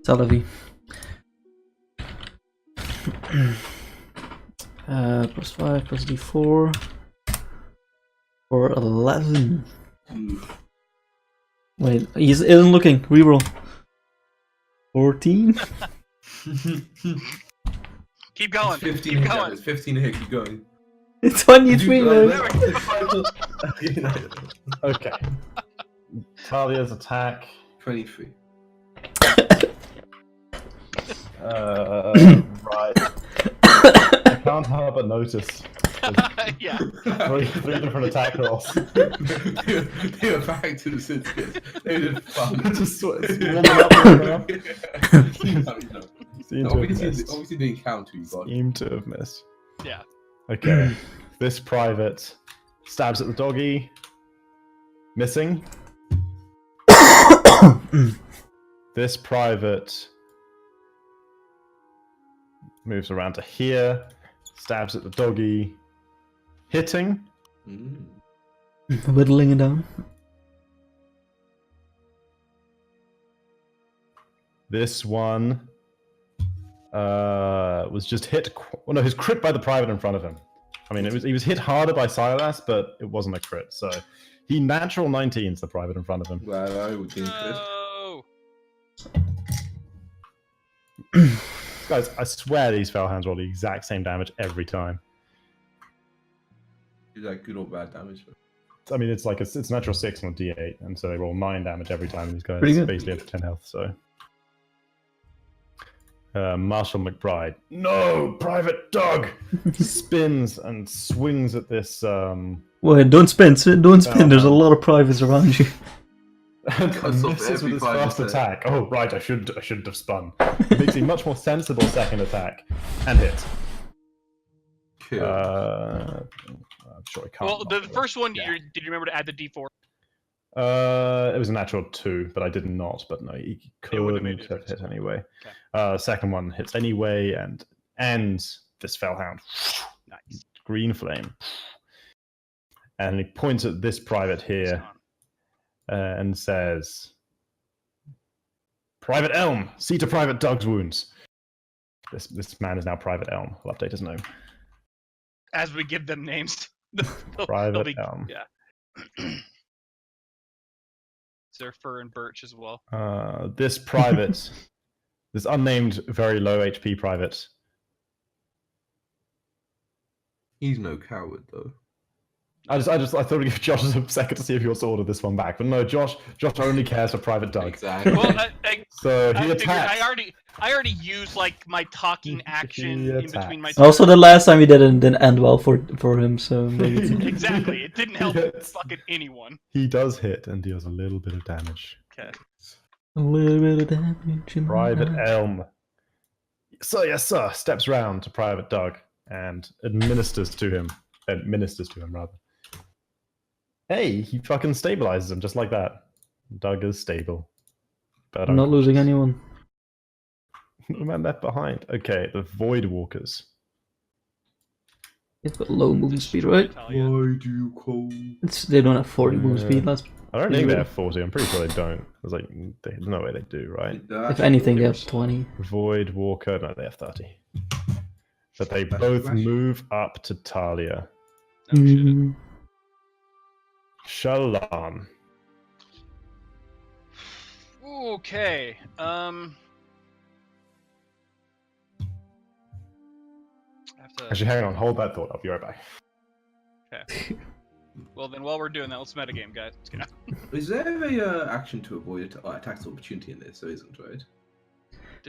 Salavi. +5 plus d4 for 11. Wait, he isn't looking. Reroll. 14. Keep going. 15 Keep hit going. damage. 15 hit. Keep going. It's 23, man. Okay. Talia's attack. 23. Right. I can't help but notice. Yeah. Three different attack rolls. They were back to the cities. They did fun. Just warming up right now. Seem to have missed. Obviously the encounter you got. Seem to have missed. Yeah. Okay. This private stabs at the doggy. Missing. This private moves around to here. Stabs at the doggy. Hitting. Whittling it down. This one was just hit. Well, no, he was crit by the private in front of him. I mean, he was hit harder by Silas, but it wasn't a crit. So he natural 19's the private in front of him. Well, I would think that. No. Guys, I swear these Fellhounds roll the exact same damage every time. Is that good or bad damage? I mean, it's like it's natural 6 on a d8, and so they roll 9 damage every time. These guys Pretty good. basically have 10 health. So, Marshall McBride, no, Private Doug, spins and swings at this. Wait, don't spin, don't spin. There's a lot of privates around you. And Cuts off misses with every his private first attack. attack. Oh, right, I shouldn't have spun. Makes a much more sensible second attack and hit. Cool. I'm sure I can't. Well, the mark it. first one, Yeah. did you remember to add the D4? It was a natural 2, but I did not. But no, he would've made couldn't a have hit difference. anyway. Okay. Second one hits anyway and ends this Fellhound. Nice. Green flame. And he points at this private here and says, Private Elm, see to Private Doug's wounds. This man is now Private Elm. I'll update his name. As we give them names. Private Elm. Yeah. Surfer and Birch as well. This private, this unnamed, very low HP private. He's no coward though. I thought we'd give Josh a second to see if he wants to order this one back, but no, Josh only cares for Private Doug. Exactly. Well, So he figured attacks. I already used like my talking action He in between my. attacks. Also, the last time we did it didn't end well for him, so maybe it's... Exactly, it didn't help Yes. fucking anyone. He does hit and deals a little bit of damage. Okay. a little bit of damage. in Private my- Elm. Sir, yes, sir. Steps round to Private Doug and administers to him, rather. Hey, he fucking stabilizes him just like that. Doug is stable. But I'm not losing anyone. No man left behind. Okay, the Void Walkers. They've got low movement speed, right? Natalia. Why do you call? They don't have 40 movement speed. That's I don't think they have 40. I'm pretty sure they don't. There's like there's no way they do, right? if anything, they have 20. Void Walker, no, they have 30. But they That's both flashy. move up to Talia. Oh, shit. Mm, Shalom. Okay. I have to. Actually, hang on, hold that thought. I'll be right back. Okay. Well, then while we're doing that, let's metagame, guys. Let's get out. Is there a action to avoid attacks of opportunity in this? There isn't, right?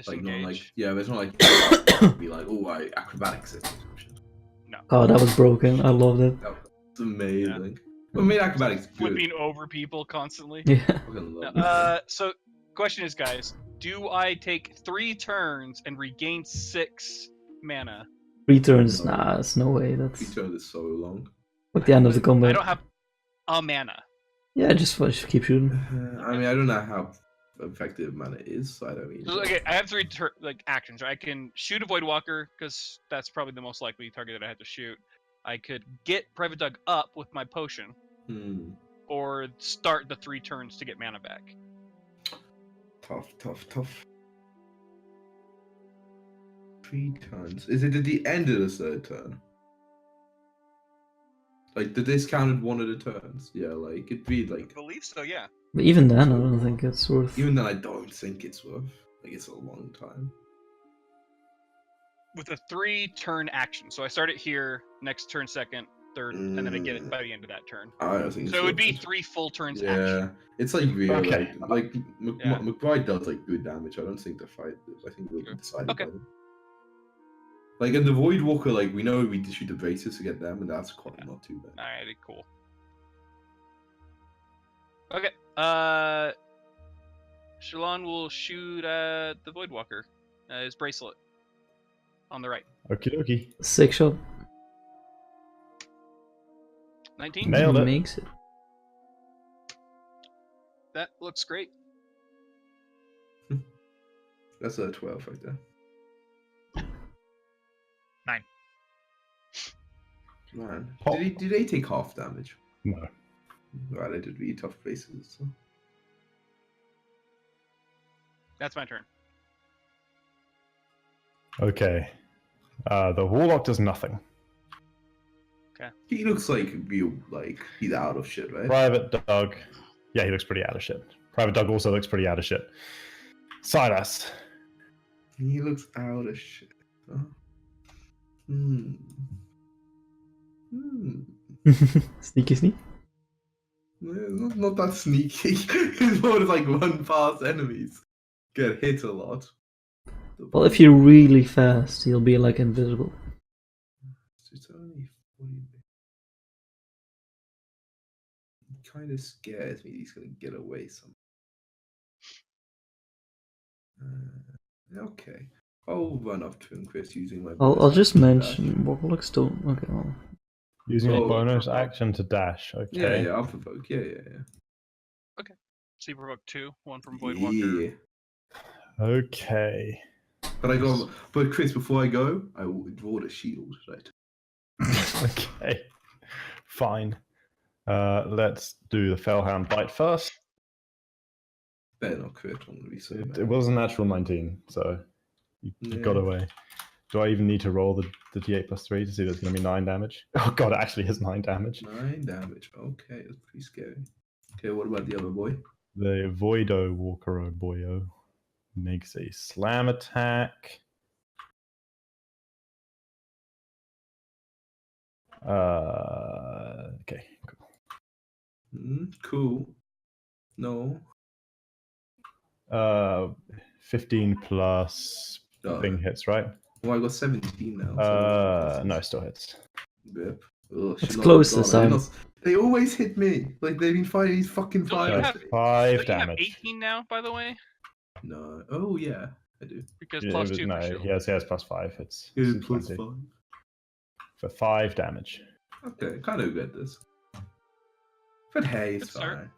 Like not like Disengage. yeah, it's not like be like I acrobatics it. Oh, that was broken. I loved it. That's amazing. Well, I mean acrobatics is good. Flipping over people constantly. Yeah. I fucking love it. So, question is, guys, do I take 3 turns and regain 6 mana? 3 turns. Nah, it's no way. We That's turned this so long. at the end of the I combat. don't have a mana. Yeah, just keep shooting. I mean, I don't know how effective mana is, so I don't mean. So, okay, I have 3 actions. Right? I can shoot a Void Walker because that's probably the most likely target that I have to shoot. I could get Private Doug up with my potion, or start the 3 turns to get mana back. Tough. 3 turns. Is it at the end of the 3rd turn? Like the discounted one of the turns? Yeah, like it'd be I like. believe so, yeah. But even then, I don't think it's worth. Even then, I don't think it's worth. Like it's a long time. With a 3-turn action. So I start it here, next turn second, third, and then I get it by the end of that turn. I don't think So it would be worth 3 full turns Yeah, action. it's like real. Okay. Like Yeah. McBride does like good damage. I don't think the fight. I think we'll be Sure. decided Okay. by them. Like in the Void Walker, like we know we shoot the bases to get them, and that's quite not too bad. Alrighty, cool. Okay, Shalon will shoot at the Voidwalker. His bracelet. On the right. Okie dokie. 6 shot. 19? Nailed it. Makes it. That looks great. That's a 12 right there. 9. Man, Oh. did they take half damage? No. Right, they did really tough bases. So. That's my turn. Okay. The Warlock does nothing. He looks like real, like he's out of shit, right? Private Dog. Yeah, he looks pretty out of shit. Private Dog also looks pretty out of shit. Silas. He looks out of shit. Huh? Sneaky sneak. Not that sneaky. He's more just like run past enemies. Get hit a lot. Well, if you're really fast, he'll be like invisible. It's only 40 minutes. It kind of scares me he's going to get away somehow. Okay. I'll run up to him, Chris, using my... I'll just bonus action to mention Warlocks don't. Okay, well. Using a Oh, bonus provoke. action to dash. dash. Okay. Yeah, I'll provoke. Yeah. So you provoke 2, 1 from Voidwalker. Yeah. Okay. But Chris, before I go, I will draw the shield, right? Okay. Fine. Let's do the Fellhound bite first. Better not crit, I'm going to be so mad. It was a natural 19, so you got Yeah. away. Do I even need to roll the d8 plus 3 to see that's going to be 9 damage? Oh god, it actually is 9 damage. 9 damage. Okay, that's pretty scary. Okay, what about the other boy? The Voido Walker Boyo makes a slam attack. Okay, cool. Cool. No. 15 plus Oh. thing hits, right? Well, I got 17 now. No, still hits. Yep. Ugh, It's shit, close God, this I did time. not- They always hit me. Like they've been fighting these fucking Don't you fires. have- 5 Don't you have damage. 18 now, by the way? No. Oh yeah, I do. Because Yeah, plus it was- 2 no, for shield. he has plus 5. It's Yeah, it's plus 20. 5. For 5 damage. Okay, kind of get this. But hey, it's Good start. fine.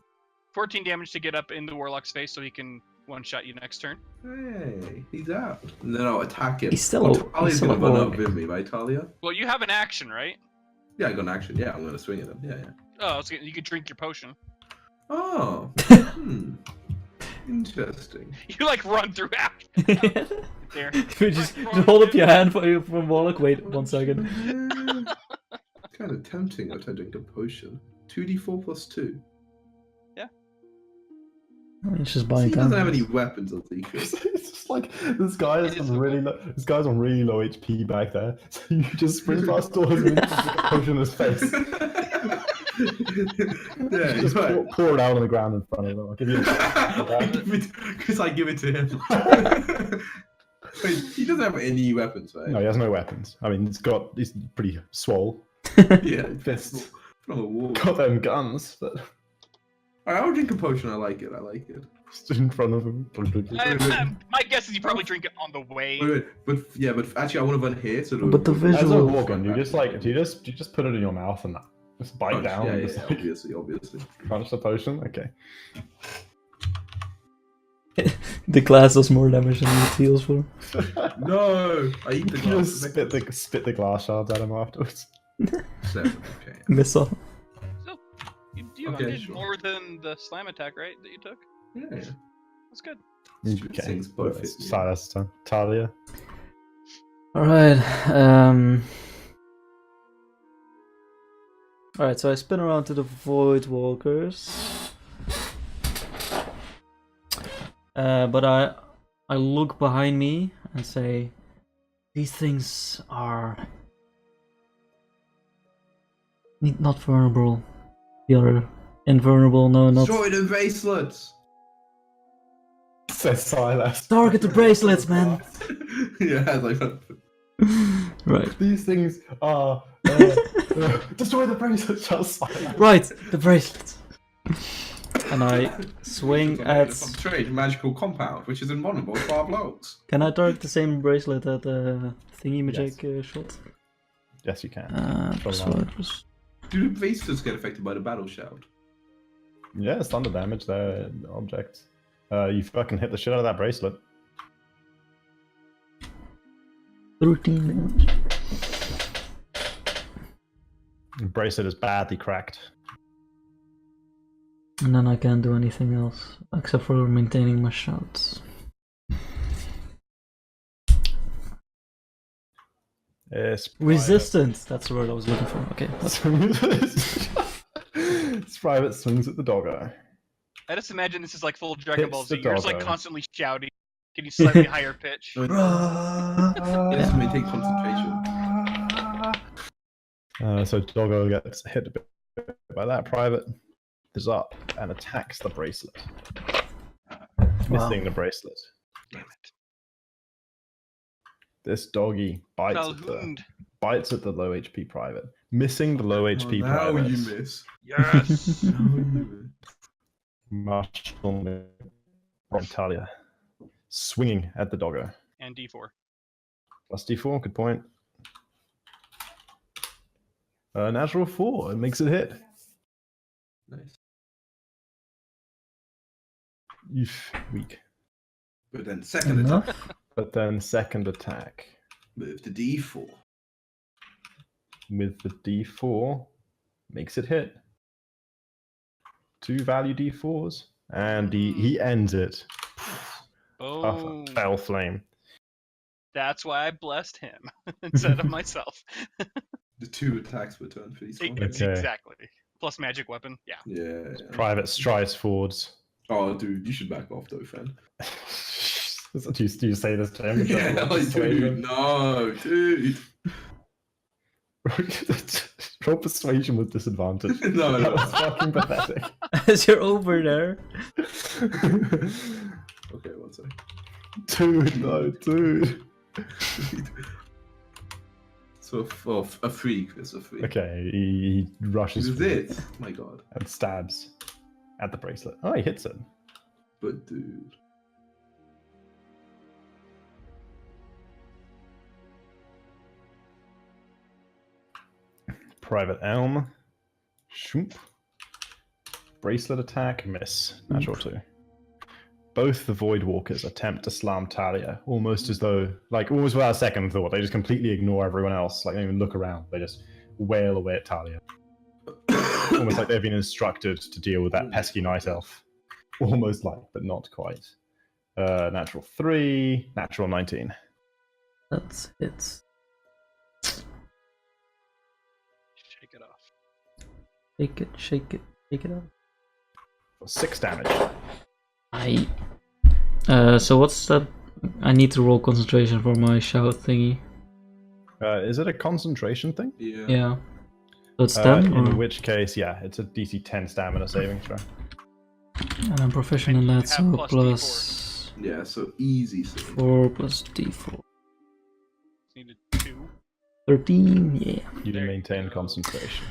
14 damage to get up in the Warlock's face so he can one-shot you next turn. Hey, he's out. And then I'll attack him. He's still Oh, a- Talia's he's still gonna a run up orc. with me, right, Talia? Well, you have an action, right? Yeah, I got an action. Yeah, I'm gonna swing at him. Yeah. Oh, so you could drink your potion. Oh. Interesting. You like run through action. There. just hold up your hand from Warlock. Wait 1 second. Kind of tempting if I drink a potion. 2d4 plus 2. It's just He buying doesn't time. have any weapons, does he? It's just like this guy is It is on really low. This guy's on really low HP back there. So you just sprint past doors and just stick a potion in his face. Yeah, Just right. pour it out on the ground in front of him. I'll give you Because I give it to him. Wait, he doesn't have any weapons, right? No, he has no weapons. I mean, he's pretty swole. Yeah, Fists. from a wall. Got them guns, but Alright, I'll drink a potion. I like it. stood in front of him. My guess is you probably drink it on the way. Wait, but actually, I want to run here. So But the As a visual- Worgen, you just put it in your mouth and just bite down Yeah, and yeah, just like obviously. crunch the potion. Okay. The glass does more damage than it heals for. No, I eat the You glass. just spit the glass shards at him afterwards. 7, okay. Missile. So, you Okay, did sure. more than the slam attack, right? That you took. Yeah. That's good. Stupid things both hit me. Silas turn. Talia. Alright, Alright, so I spin around to the Void Walkers. But I look behind me and say, these things are not vulnerable. The other invulnerable, no, not. Destroy the bracelets! Says Silas. Target the bracelets, man! Yeah, it's like Right. These things are destroy the bracelet, shall Silas. Right, the bracelets. And I swing at. Trade magical compound, which is invulnerable to 5 blocks. Can I target the same bracelet at the thingy magic shot? Yes, you can. Do the bracelets get affected by the battle shout? Yeah, it's thunder damage. They're objects. You fucking hit the shit out of that bracelet. 13 damage. The bracelet is badly cracked. And then I can't do anything else except for maintaining my shouts. It's Resistant! That's the word I was looking for. Okay. It's private swings at the doggo. I just imagine this is like full Dragon Hits Ball the Z. You're just like doggo. constantly shouting. Can you slightly higher pitch? Yes, maintain concentration. So doggo gets hit a bit by that private. Is up and attacks the bracelet. Missing the bracelet. Damn it. This doggy bites at the low HP private. Missing the low HP now private. you miss. Yes! Marshall Talia. Swinging at the doggo. And D4. Plus D4, good point. Natural 4, it makes it hit. Nice. Weak. But then second attack. But then second attack. Move to D4. With the D4, makes it hit. 2 value D4s. And he ends it. Oh, Fell flame. that's why I blessed him instead of myself. The 2 attacks per turn for these ones. Okay. Exactly. Plus magic weapon. Yeah. Yeah. Private strides forwards. Oh, dude, you should back off though, fam. Do you say this to him? Yeah, like, dude, no, dude. Roll persuasion with disadvantage. No, That was fucking pathetic. As you're over there. Okay, one sec. Dude, no, dude. So a freak, it's a freak. Okay, he rushes This is forward it. My god. and stabs at the bracelet. Oh, he hits it. But dude. Private Elm. Shoop. Bracelet attack, miss. Natural 2. Both the Void Walkers attempt to slam Talia, almost as though, like, almost without a second thought. They just completely ignore everyone else. Like, they don't even look around. They just wail away at Talia. Almost like they've been instructed to deal with that pesky night elf. Almost like, but not quite. Natural 3, natural 19. That's hits. Shake it off. Shake it up. For 6 damage. So what's that? I need to roll concentration for my shout thingy. Is it a concentration thing? Yeah. Yeah. So it's 10? In or... which case, yeah, it's a DC 10 stamina saving throw. And I'm proficient in And you that, have so plus plus Yeah, so easy save. 4 plus D4. Needed 2. 13, yeah. You There you maintain go. concentration.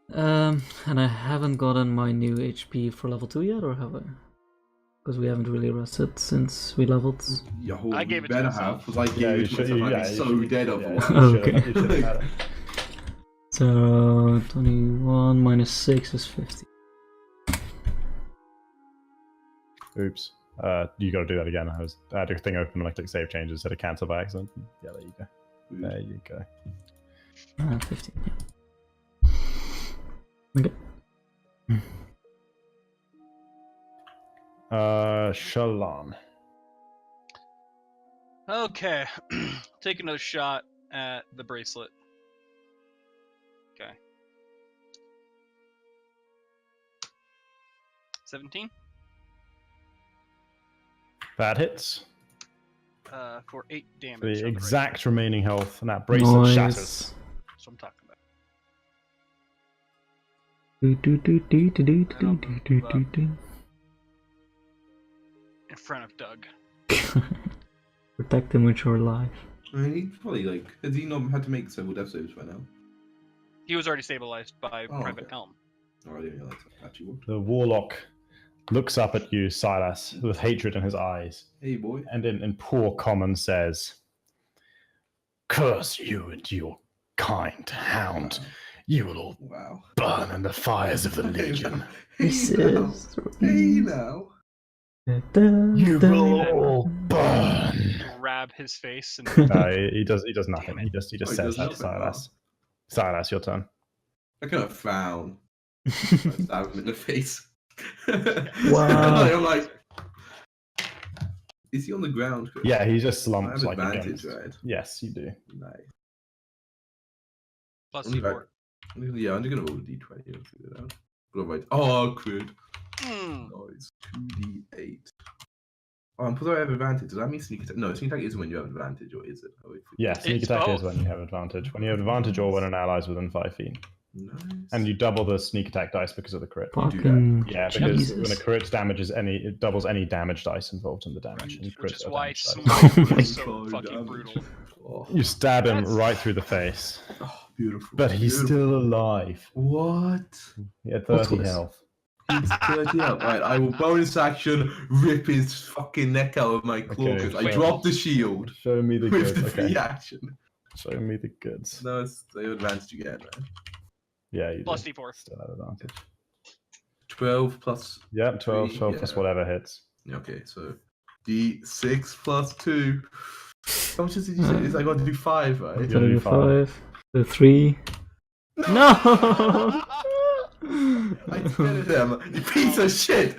And I haven't gotten my new HP for level 2 yet, or have I? Because we haven't really rested since we leveled. Yo, I gave you it to better myself. have, because I Yeah, gave you it to should. myself. Yeah, I'd be you so should. dead Yeah, otherwise. you should- Okay. you should have had it. So 21 minus 6 is 50. Oops. You got to do that again. I had a thing open when I clicked save changes, said a cancel by accident. Yeah, there you go. There you go. 15, yeah. Okay. Shalon. Okay. Take another shot at the bracelet. Okay. 17? That hits. For 8 damage. The on the exact remaining health, and that bracelet shatters. bracelet. That's what I'm talking about. In front of Doug. Protect him with your life. I mean, he's probably like, has he not had to make several death saves by now? He was already stabilized by Private okay. Elm. Oh, I didn't realize that actually worked. The warlock looks up at you, Silas, with hatred in his eyes, Hey, boy. and in poor common says, "Curse you and your kind hound. You will all Wow. burn in the fires of the Legion. This Hey now. is. Hey now. You will all burn." Grab his face and No, he does nothing. Damn it. He just Oh, he says does that to nothing, Silas. Silas, your turn. I kind of frown. I stab him in the face. Wow. I'm like, is he on the ground? Chris? Yeah, he just I slumps have like advantage, against. right? Yes, you do. Nice. plus I'm C4. gonna- Yeah, I'm just gonna roll a d20 and figure it out. But I'm like, oh, crit. Hmm. Nice. 2d8. Oh, and because I have advantage, does that mean sneak attack? No, sneak attack is when you have advantage, or is it? Oh, wait, Yeah, sneak It's attack is both. when you have advantage. When you have advantage or when an ally's within 5 feet. nice. And you double the sneak attack dice because of the crit. Fucking Yeah, because Jesus. when a crit damages it doubles any damage dice involved in the damage. And Which crits is are why damage dice. Oh my Smite is so God, fucking damage. brutal. Oh, You stab him That's- right through the face. oh, beautiful. But he's beautiful. still alive. What? He had 30 Hopeless. health. It's 30 up. Right, I will bonus action rip his fucking neck out of my claw Okay, because I wait. dropped the shield Show me the with goods. the free Okay. action. Show me the goods. No, it's the advantage you get, man. Yeah, you Plus do. D4. Still have advantage. 12 plus. Yep, 12 Three, plus yeah. whatever hits. Okay, so D6 plus 2. How much did you say? I got to do 5, right? Yeah. Gotta do 5, the 3. No! I scared him, you piece of shit!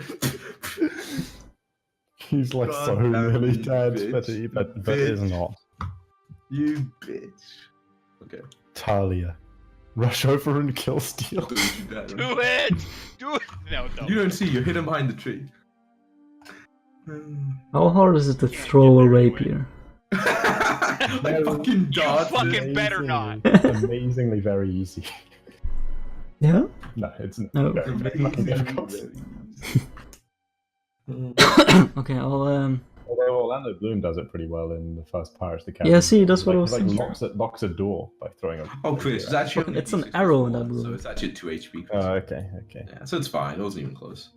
He's like God so damn nearly you, dead, bitch. but is Bitch. not. You bitch. Okay. Talia. Rush over and kill Steel. Don't you dare. Do it! Do it! No, don't. You don't see, you're hidden behind the tree. How hard is it to throw a rapier? I fucking dodged fucking it. better not. Amazingly very easy. Yeah? No, it's not. No. Very, very fucking difficult. Okay, I'll Although Orlando Bloom does it pretty well in the first Pirates of the Caribbean. Yeah, see, that's what I was He thinking. locks a door by throwing a. Oh, Chris, it's actually Fucking- only it's an D6 arrow in plus that one, so room. it's actually 2 HP. Oh, okay. Yeah, so it's fine. It wasn't even close.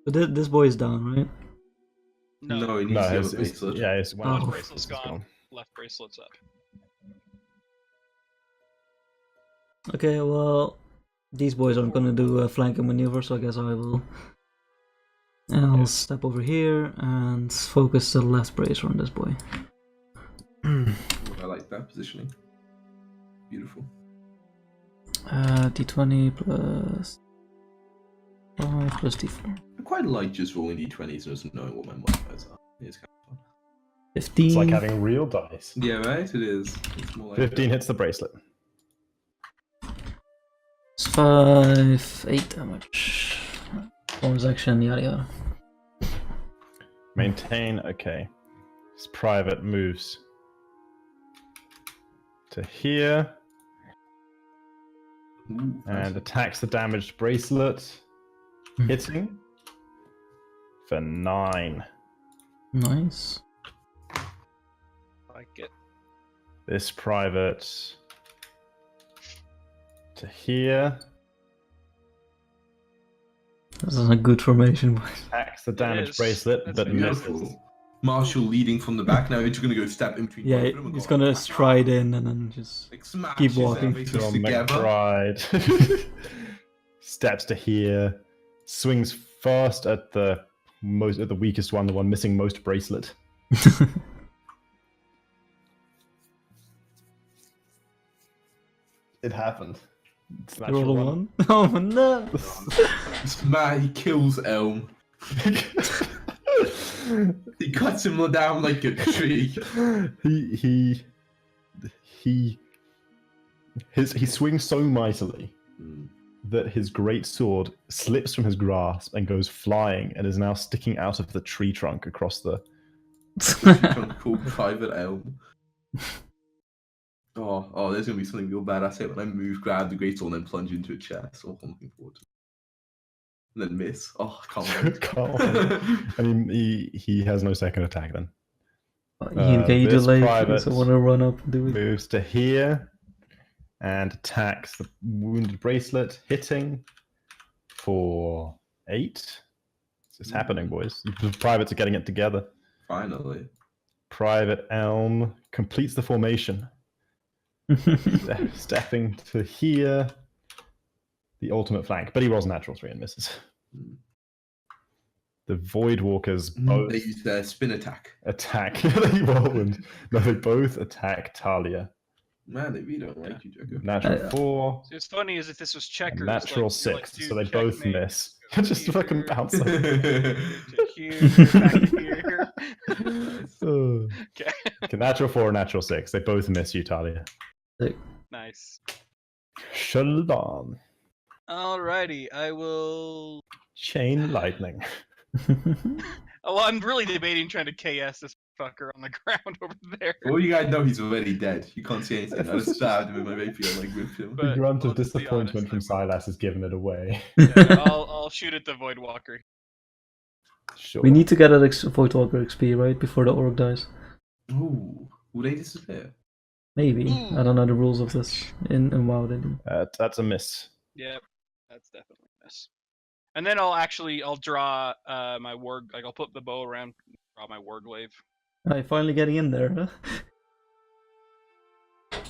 But this boy is down, right? No, he needs No, the his, other bracelet. yeah, his one Oh. of his bracelet's bracelets is gone. Left bracelet's up. Okay, well, these boys aren't gonna do a flanking maneuver, so I guess I will. And I'll step over here and focus the last bracer on this boy. I like that positioning. Beautiful. D20 plus 5 plus D4. I quite like just rolling D20s and just knowing what my modifiers are. It's kind of fun. 15. It's like having real dice. Yeah, right? It is. It's more like 15 hits the bracelet. 5, 8 damage. Bonus action, yada yada. Maintain, okay. His private moves to here Ooh, and attacks the damaged bracelet, hitting for 9. Nice. Like it. This private to here This is a good formation, boys. attacks the is. damaged bracelet, That's but beautiful. misses. Beautiful. Marshall leading from the back now. You're just gonna go step in between. Yeah, both of them and he's go, gonna stride in and then just. like, smash keep his walking. faces Your together. McBride steps to here, swings first at the weakest one, the one missing most bracelet. It happened. It's You roll a 1? Oh no! This man, he kills Elm. He cuts him down like a tree. He swings so mightily that his great sword slips from his grasp and goes flying and is now sticking out of the tree trunk across the. Called Private Elm. Oh, there's gonna be something real badass here when I move, grab the great sword, and then plunge into a chest. Oh, I'm looking forward to it. And then miss. Oh, I can't wait. Can't wait. I mean, he has no second attack then. Ian, can you this delay? private Please? I want to run up and do it. Moves to here and attacks the wounded bracelet, hitting for 8. It's happening, boys. The privates are getting it together. Finally. Private Elm completes the formation. Stepping to here. The ultimate flank, but he rolls a natural 3 and misses. The Voidwalkers both They use their spin attack. attack. They rolled. No, they both attack Talia. Man, they really don't like you, Joker. Natural 4. So it's funny as if this was and checkers. natural like, you're like, 6. dude, So they both checkmate. miss. Go Just here, fucking bounce. to here, back to here. Okay. Natural 4 and natural 6. They both miss you, Talia. Nice. Shalom. Alrighty, I will. Chain lightning. Oh, well, I'm really debating trying to KS this fucker on the ground over there. Well, you guys know he's already dead. You can't see anything. I just stabbed him with my rapier, like whipped him. But The grunt of let's be disappointment honest, from Silas has given it away. Yeah, I'll shoot at the Voidwalker. Sure. We need to get that Voidwalker XP, right? Before the orc dies. Ooh, will they disappear? Maybe. I don't know the rules of this in WoW. They do. That's a miss. Yep, that's definitely a miss. And then I'll draw my warg. Like I'll put the bow around, draw my warg wave. Alright, finally getting in there, huh?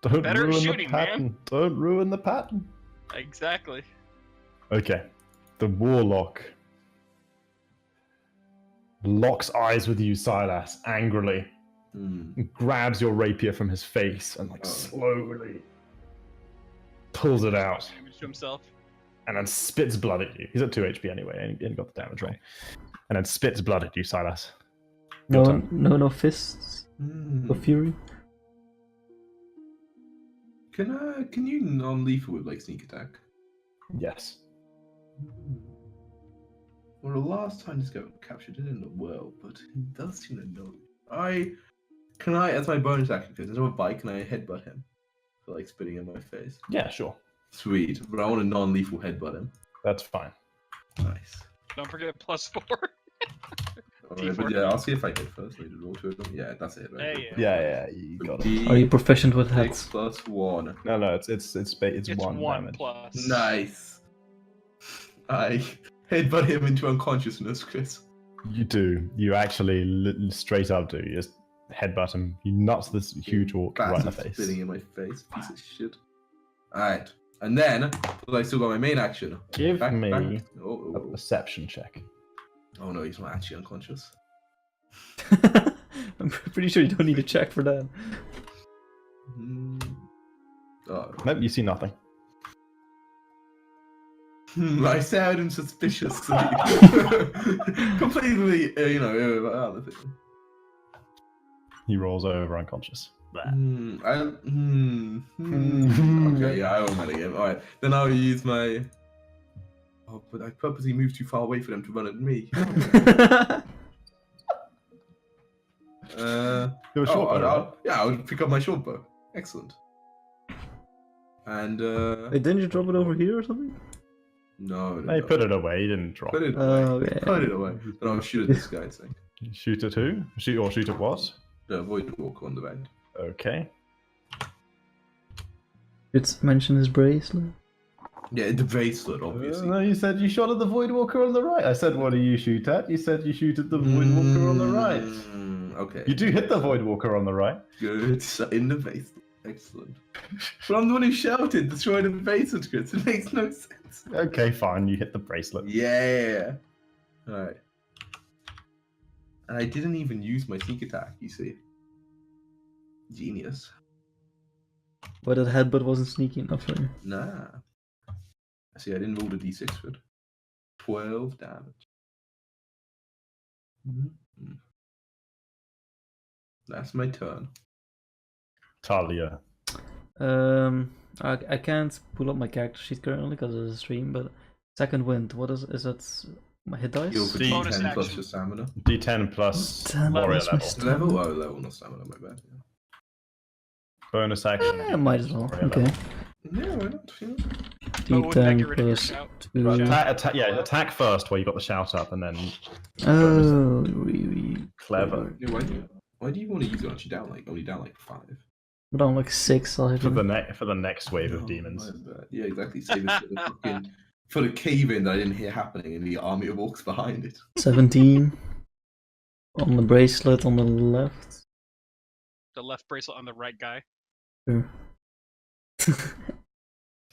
Don't Better ruin shooting, the pattern. Don't ruin the pattern. Exactly. Okay. The Warlock locks eyes with you, Silas, angrily. Grabs your rapier from his face and slowly pulls it out Damage to himself. and then spits blood at you. He's at 2 HP anyway, and he got the damage wrong. And then spits blood at you, Silas. Your turn. No fists of fury. Can you non-lethal with like sneak attack? Yes. Well, the last time this guy captured it in the world, but he does seem to know. Can I, as my bonus action, because there's no bite, can I headbutt him for like spitting in my face? Yeah, sure. Sweet, but I want a non-lethal headbutt him. That's fine. Nice. Don't forget +4. Alright, but yeah, I'll see if I hit first. Need to roll to it. Yeah, that's it. Right? Hey, Yeah, you got it. Are you proficient with 6 hats? plus 1. No, it's It's 1 1 damage. plus. Nice. I headbutt him into unconsciousness, Chris. You do. You actually straight up do. You just headbutt him. You nuts this huge orc right in the Bastard face. spitting in my face. Piece of shit. Alright. And then, I still got my main action. Give me a Oh. perception check. Oh no, he's not actually unconscious. I'm pretty sure you don't need a check for that. Oh. Nope, you see nothing. I sound suspiciously. Completely, out of the thing. He rolls over unconscious. Okay, yeah, I won't matter again. Alright, then I'll use my... Oh, but I purposely moved too far away for them to run at me. I would pick up my short bow. Excellent. And, Wait, didn't you drop it over here or something? No. They put it away. He didn't drop Put it. it away. Okay. Put it away. Then I'll shoot at this guy, I think. Shoot at who? Shoot at what? The void walk on the right. Okay. It's mentioned his bracelet. Yeah, the bracelet, obviously. No, you said you shot at the Voidwalker on the right. I said, what do you shoot at? You said you shoot at the Voidwalker on the right. Okay. You do hit the Voidwalker on the right. Good. So in the bracelet. Excellent. But I'm the one who shouted, destroy the bracelet, Chris. It makes no sense. Okay, fine. You hit the bracelet. Yeah. Alright. And I didn't even use my sneak attack, you see. Genius. But that headbutt wasn't sneaky enough for you. Nah. See, I didn't roll the d6 for it. 12 damage. Mhm. That's my turn. Talia. I can't pull up my character sheet currently because of the stream, but second wind, what is it? My hit dice? Heal for Bonus D10 plus action. your stamina. D10 plus 10 warrior plus my level. Level? Oh, level, not stamina, my bad. Bonus action. Might as well. warrior Okay. level. Yeah, why not? Yeah. But wouldn't that get D10 rid of your plus shout? 2. Attack first where you got the shout up, and then Oh, really clever. Yeah, why do you want to use it? Aren't you down only down like 5? But I'm like 6 I For think. the next wave of Oh, demons. my bad. Yeah, exactly. Save it for the cave in that I didn't hear happening and the army of orcs behind it. 17 on the bracelet on the left. The left bracelet on the right guy. Sure.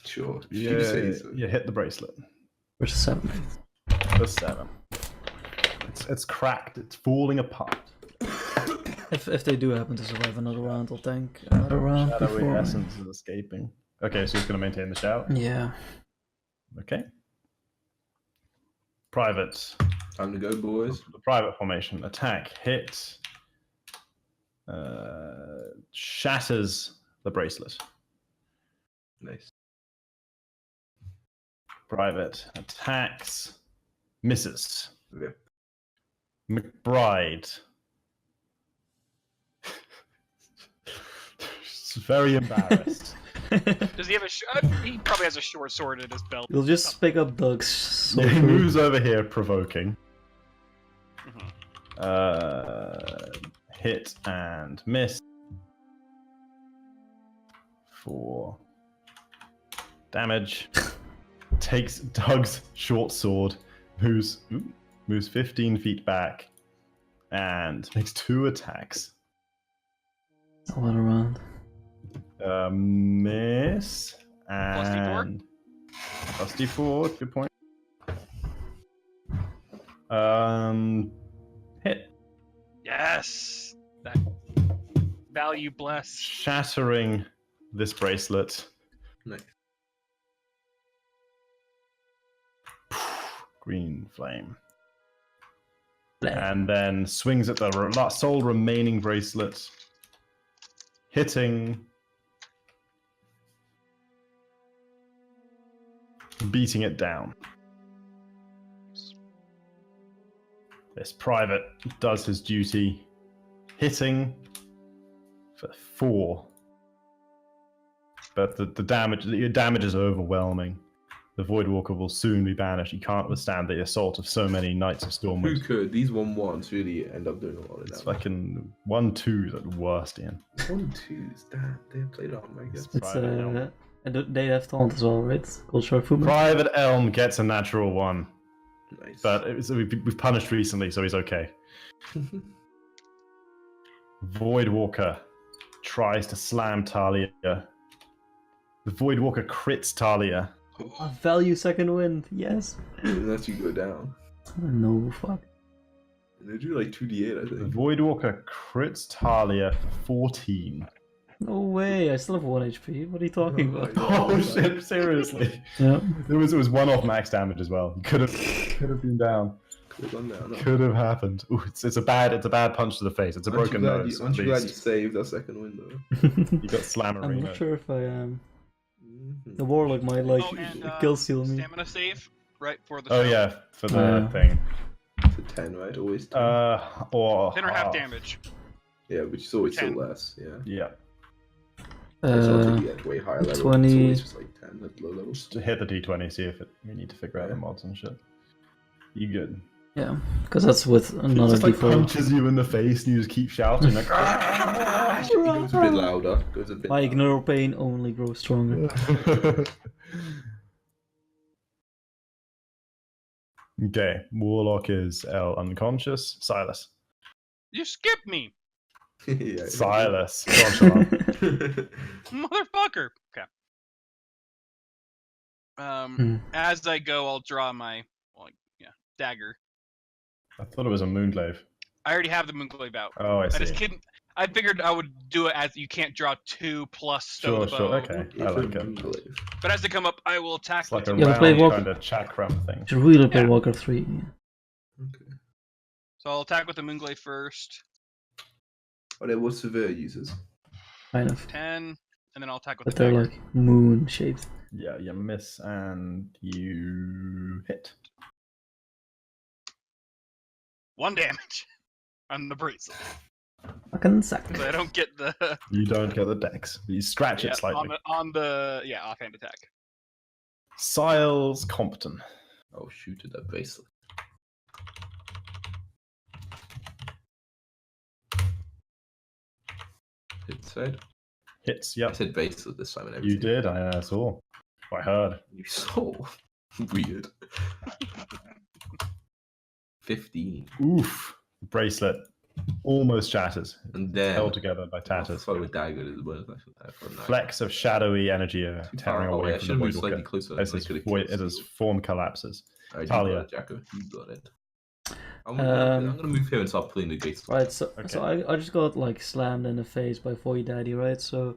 Sure. Yeah, You say so. you hit the bracelet. Where's the 7? The 7. It's cracked. It's falling apart. If they do happen to survive another round, I'll tank another round Shadowy before. essence is escaping. Okay, so he's going to maintain the shout. Yeah. Okay. Private. Time to go, boys. The private formation. Attack. Hit. Shatters the bracelet. Nice. Private. Attacks. Misses. Okay. McBride. She's very embarrassed. Does he have he probably has a short sword in his belt. You'll just pick up Doug's Yeah, he sword. moves over here, provoking. Mhm. Hit and miss. 4 damage. Takes Doug's short sword, moves 15 feet back, and makes 2 attacks. One round. Miss Plus D4? and plus D4. Good point. Hit, Yes. That value bless. shattering this bracelet. Nice. Green flame, Bleh. and then swings at the sole remaining bracelet, hitting, beating it down. This private does his duty, hitting for 4. But the damage is overwhelming. The Voidwalker will soon be banished. He can't withstand the assault of so many Knights of Who Stormwind. could? These 1-1s really end up doing a lot of It's damage. fucking 1-2s at the worst, Ian. 1-2s, damn. They have played on, I guess. It's and they have taunt as well, right? Called Sharp Footman. Private Elm gets a natural 1, Nice. but we've punished recently, so he's okay. Voidwalker tries to slam Talia. The Voidwalker crits Talia. A value second wind, yes. Unless you go down. No fuck. They do like 2d8, I The think. Voidwalker crits Talia for 14. No way, I still have 1 HP. What are you talking Oh my about? God. Oh shit! Seriously, Yeah. it was one-off max damage as well. Could have been down. Could have gone down. Could have happened. Ooh, it's a bad punch to the face. It's a broken nose. Aren't you at glad you least. saved that second window? You got slammerino. I'm not sure if I am. Mhm. The Warlock might like Oh, and kill steal me. stamina save, right, for the Oh shout. yeah, for the thing. It's a 10, right? Always 10. Or 10 or half damage. Yeah, which is always still 10. less, yeah. Yeah, It's not until you get way higher level. 20. It's always just like 10 at low levels. just to hit the d20, see if we need to figure out the mods and shit. You good? Yeah, because that's with It another just like D4. punches you in the face and you just keep shouting like. It goes a bit louder. Goes a bit My louder. ignore pain only grows stronger. Okay, Warlock is L unconscious. Silas. You skipped me, Yeah. Silas. Nonchalant. motherfucker. Okay. Hmm. As I go, I'll draw my dagger. I thought it was a moonglaive. I already have the moonglaive out. Oh, I I see. just couldn't. I figured I would do it as you can't draw 2 plus stow the bow. Sure, okay. I like it. But as they come up, I will attack. It's like a them. Yeah, round play Walker. kind of chakram thing. Should really play Yeah. Walker 3. Okay. So I'll attack with the Moonglaive first. Are there what severe users? Kind of. 10, and then I'll attack with But the they're dagger. like moon shaped. Yeah, you miss and you hit. 1 damage on the bracelet. Fucking suck. Because I don't get the You don't get the dex. You scratch it slightly. on the offhand attack. Siles Compton. Oh, shoot at that bracelet. Hit side. Hits, I yep. said bracelet this time. And You everything. did, I saw. I heard. You saw. Weird. 15. Oof. Bracelet almost shatters. And then Held together by tatters. Throw a dagger as well. Flecks of shadowy energy are tearing away I from should the move slightly Voidwalker closer. as his form collapses. Alright, Talia. you got it, Jacko. You got it. I'm gonna move here and start pulling the gates. Right, so Okay. so I just got like slammed in the face by Void Daddy, right? So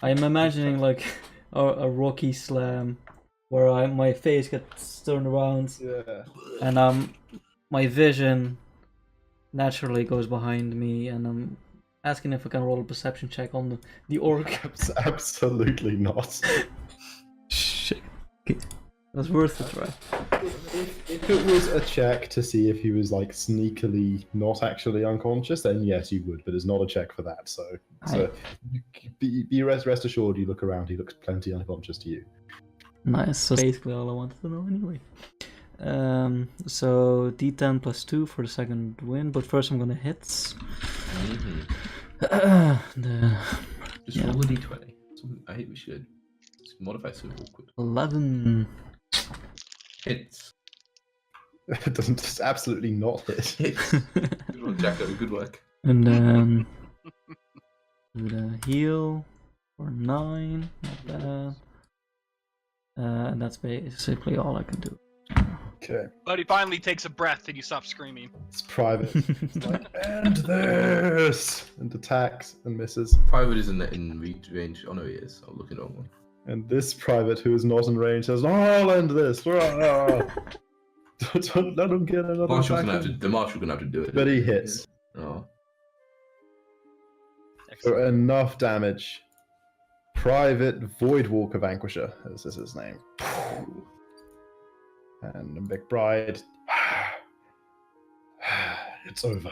I'm imagining like a Rocky slam where my face gets turned around Yeah. and my vision naturally goes behind me, and I'm asking if I can roll a perception check on the orc. Absolutely not. Shit. It was worth it, right? If it was a check to see if he was like sneakily not actually unconscious, then yes, you would. But it's not a check for that. So be rest assured. You look around, he looks plenty unconscious to you. Nice. So basically all I wanted to know anyway. So D10 plus 2 for the second win, but first I'm gonna hit. Just Yeah. roll a d20. I hate we should. It's modified so awkward. 11. Hits. It doesn't just absolutely not hit. Hits. Good work, Jacko. Good work. And then do the heal for 9, not bad. And that's basically all I can do. Okay, But he finally takes a breath and you stop screaming. it's private. It's like, end this, and attacks and misses. Private is in range. Oh no, he is. I'll look at that one. And this private who is not in range says, "Oh, I'll end this." Don't let him get another Marshal's attack gonna have in. to. The Marshal gonna have to do it. But he hits Oh. Excellent. for enough damage. Private Voidwalker Vanquisher, this is his name. And McBride, it's over.